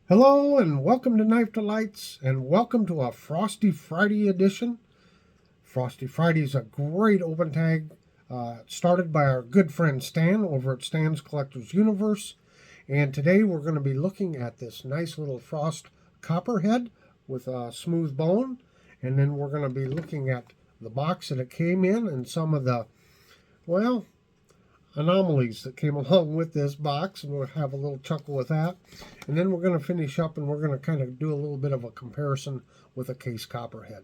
Hello and welcome to Knife Delights and welcome to a Frosty Friday edition. Frosty Friday is a great open tag started by our good friend Stan over at Stan's Collector's Universe. And today we're going to be looking at this nice little Frost Copperhead with a smooth bone. And then we're going to be looking at the box that it came in and some of the, well, anomalies that came along with this box, and we'll have a little chuckle with that. And then we're going to finish up and we're going to kind of do a little bit of a comparison with a case Copperhead.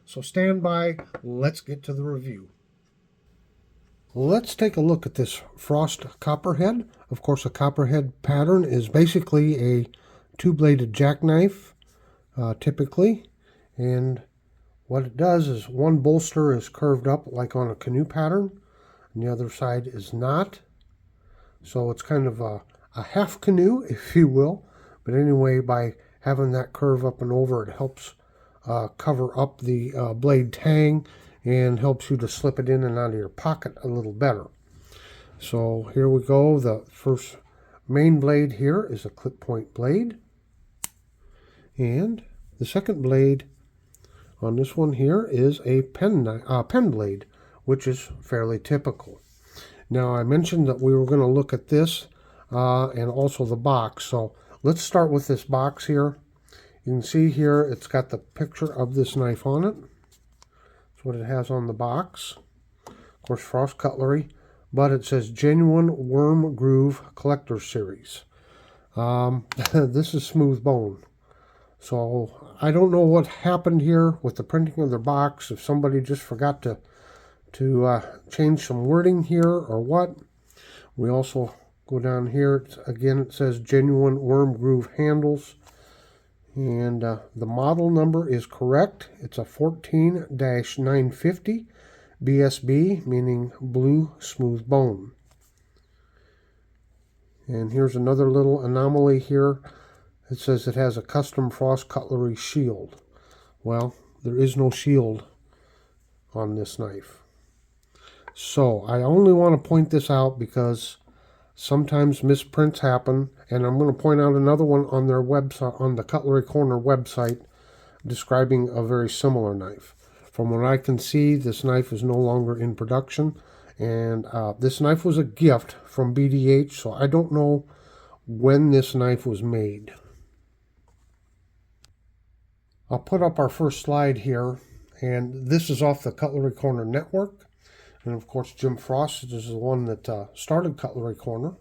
So stand by, let's get to the review. Let's take a look at this Frost Copperhead. Of course, a Copperhead pattern is basically a two-bladed jackknife, typically. And what it does is one bolster is curved up like on a canoe pattern, and the other side is not. So it's kind of a half canoe, if you will. But anyway, by having that curve up and over, it helps cover up the blade tang and helps you to slip it in and out of your pocket a little better. So here we go. The first main blade here is a clip point blade. And the second blade on this one here is a pen blade, which is fairly typical. Now, I mentioned that we were going to look at this and also the box. So let's start with this box here. You can see here it's got the picture of this knife on it. That's what it has on the box. Of course, Frost Cutlery, but it says Genuine Worm Groove Collector Series. This is smooth bone. So I don't know what happened here with the printing of their box, if somebody just forgot to change some wording here or what. We also go down here. Again, it says Genuine Worm Groove Handles. And the model number is correct. It's a 14-950 BSB, meaning blue smooth bone. And here's another little anomaly here. It says it has a custom Frost Cutlery shield. Well, there is no shield on this knife. So I only want to point this out because sometimes misprints happen, and I'm going to point out another one on their website, on the Cutlery Corner website, describing a very similar knife. From what I can see, this knife is no longer in production, and this knife was a gift from BDH, so I don't know when this knife was made. I'll put up our first slide here, and this is off the Cutlery Corner network. And of course, Jim Frost is the one that started Cutlery Corner.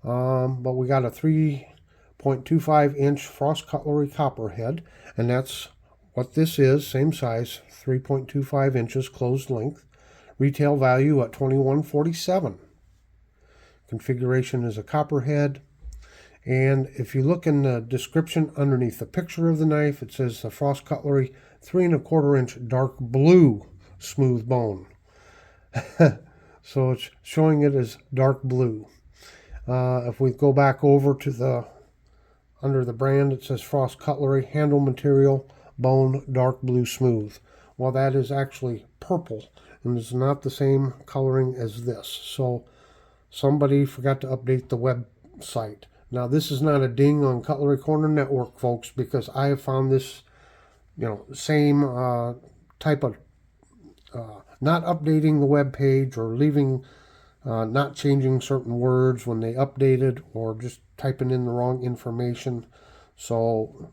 But we got a 3.25 inch Frost Cutlery Copperhead, and that's what this is, same size, 3.25 inches closed length. Retail value at $21.47. Configuration is a Copperhead. And if you look in the description underneath the picture of the knife, it says the Frost Cutlery 3¼ inch dark blue smooth bone. So it's showing it as dark blue. If we go back over to the under the brand, it says Frost Cutlery handle material bone dark blue smooth. Well, that is actually purple and is not the same coloring as this. So somebody forgot to update the website. Now, this is not a ding on Cutlery Corner Network, folks, because I have found this, same type of not updating the web page or leaving, not changing certain words when they updated, or just typing in the wrong information. So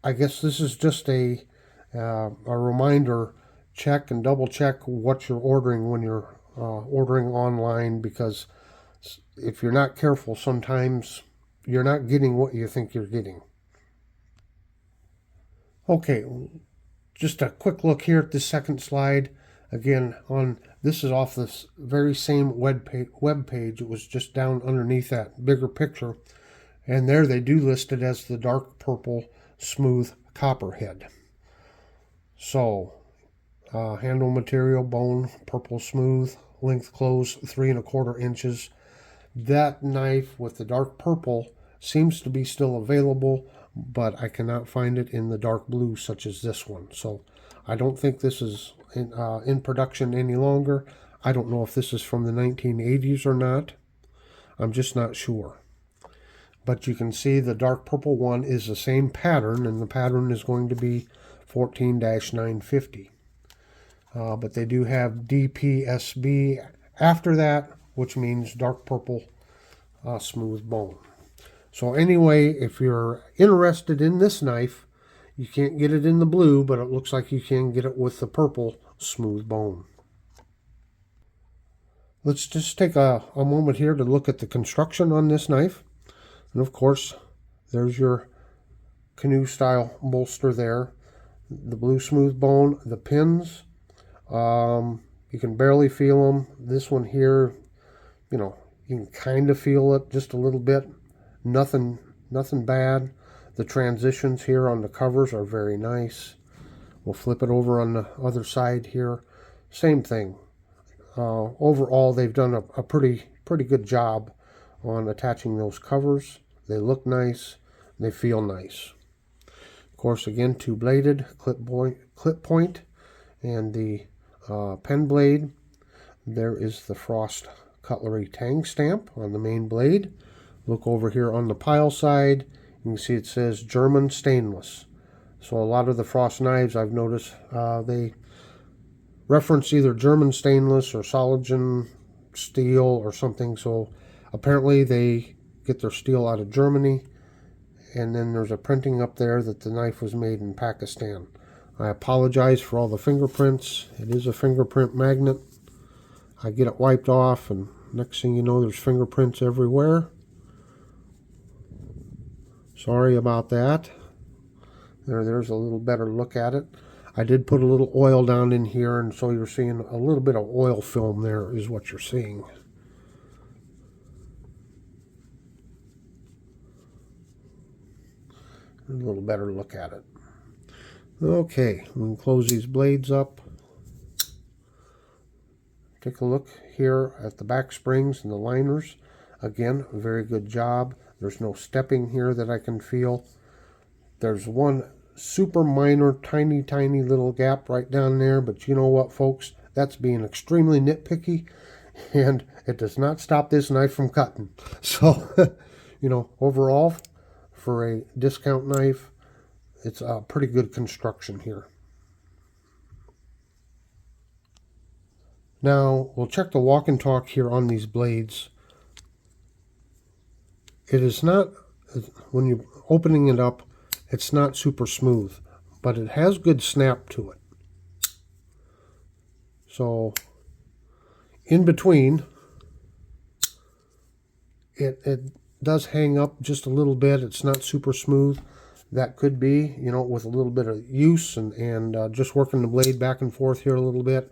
I guess this is just a reminder. Check and double check what you're ordering when you're ordering online, because if you're not careful, sometimes you're not getting what you think you're getting. Okay, just a quick look here at this second slide. Again, this is off this very same web page. It was just down underneath that bigger picture. And there they do list it as the dark purple smooth Copperhead. So, handle material, bone, purple smooth, length close 3¼ inches. That knife with the dark purple seems to be still available, but I cannot find it in the dark blue such as this one. So I don't think this is in production any longer. I don't know if this is from the 1980s or not. I'm just not sure. but you can see the dark purple one is the same pattern, and the pattern is going to be 14-950. But they do have DPSB after that, which means dark purple smooth bone. So anyway, if you're interested in this knife, you can't get it in the blue, but it looks like you can get it with the purple smooth bone. Let's just take a moment here to look at the construction on this knife. And of course, there's your canoe style bolster there. The blue smooth bone, the pins, you can barely feel them. This one here, you know, you can kind of feel it just a little bit. Nothing bad. The transitions here on the covers are very nice. We'll flip it over on the other side here. Same thing. Overall, they've done a pretty good job on attaching those covers. They look nice. They feel nice. Of course, again, two-bladed clip point, and the pen blade. There is the Frost Cutlery tang stamp on the main blade. Look over here on the pile side. You can see it says German stainless. So a lot of the Frost knives, I've noticed, they reference either German stainless or Sologen steel or something. So apparently they get their steel out of Germany. And then there's a printing up there that the knife was made in Pakistan. I apologize for all the fingerprints. It is a fingerprint magnet. I get it wiped off, and next thing you know, there's fingerprints everywhere. Sorry about that. There's a little better look at it. I did put a little oil down in here, and so you're seeing a little bit of oil film there is what you're seeing. A little better look at it. Okay, we can close these blades up. Take a look here at the back springs and the liners. Again, a very good job. There's no stepping here that I can feel. There's one super minor, tiny little gap right down there, but you know what, folks? That's being extremely nitpicky, and it does not stop this knife from cutting. So, you know, overall, for a discount knife, it's a pretty good construction here. Now, we'll check the walk and talk here on these blades. It is not, when you're opening it up, it's not super smooth, but it has good snap to it. So, in between, it does hang up just a little bit. It's not super smooth. That could be, you know, with a little bit of use and just working the blade back and forth here a little bit,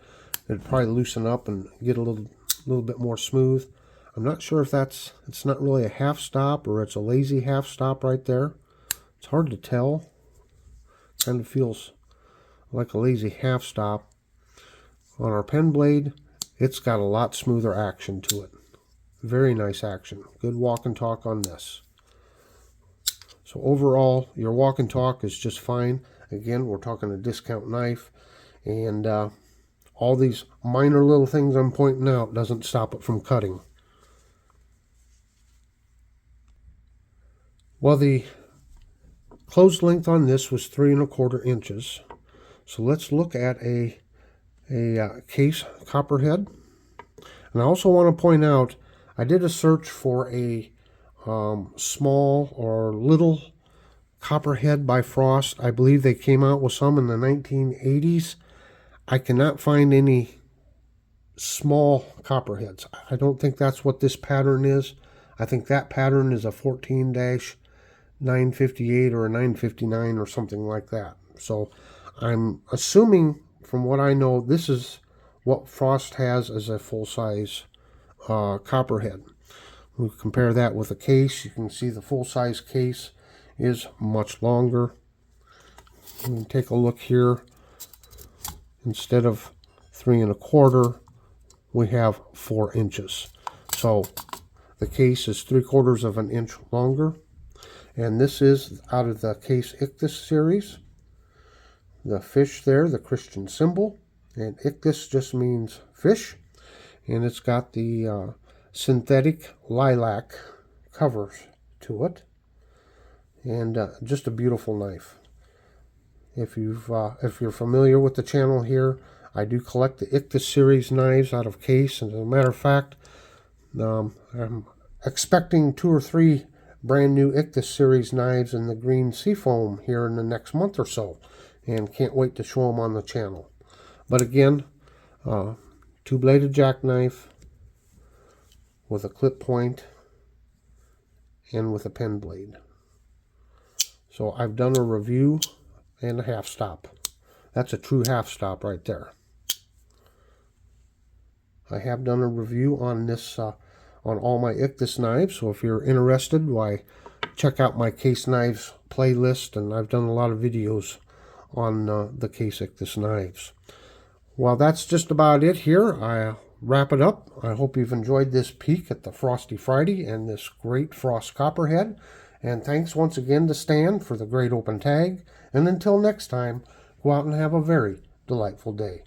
it'd probably loosen up and get a little bit more smooth. I'm not sure if it's not really a half stop or it's a lazy half stop right there. It's hard to tell. Kind of feels like a lazy half stop. On our pen blade, it's got a lot smoother action to it. Very nice action. Good walk and talk on this. So overall, your walk and talk is just fine. Again, we're talking a discount knife, and all these minor little things I'm pointing out doesn't stop it from cutting. Well, the closed length on this was 3 1/4 inches. So let's look at a case copperhead. And I also want to point out, I did a search for a small or little copperhead by Frost. I believe they came out with some in the 1980s. I cannot find any small copperheads. I don't think that's what this pattern is. I think that pattern is a 14-958 or a 959 or something like that. So I'm assuming, from what I know, this is what Frost has as a full-size copperhead. We compare that with a case. You can see the full-size case is much longer. We can take a look here. Instead of 3 1/4, we have 4 inches. So the case is 3/4 of an inch longer. And this is out of the Case Ichthys series. The fish there, the Christian symbol. And Ichthys just means fish. And it's got the synthetic lilac covers to it. And just a beautiful knife. If you're familiar with the channel here, I do collect the Ichthys series knives out of case, and as a matter of fact, I'm expecting 2 or 3 brand new Ichthys series knives in the green seafoam here in the next month or so, and can't wait to show them on the channel. But again, 2-bladed jackknife with a clip point and with a pen blade. So I've done a review and a half stop. That's a true half stop right there. I have done a review on this, on all my Ichthys knives, so if you're interested, why, check out my case knives playlist, and I've done a lot of videos on the case Ichthys knives. Well, that's just about it here. I'll wrap it up. I hope you've enjoyed this peek at the Frosty Friday and this great Frost Copperhead. And thanks once again to Stan for the great open tag. And until next time, go out and have a very delightful day.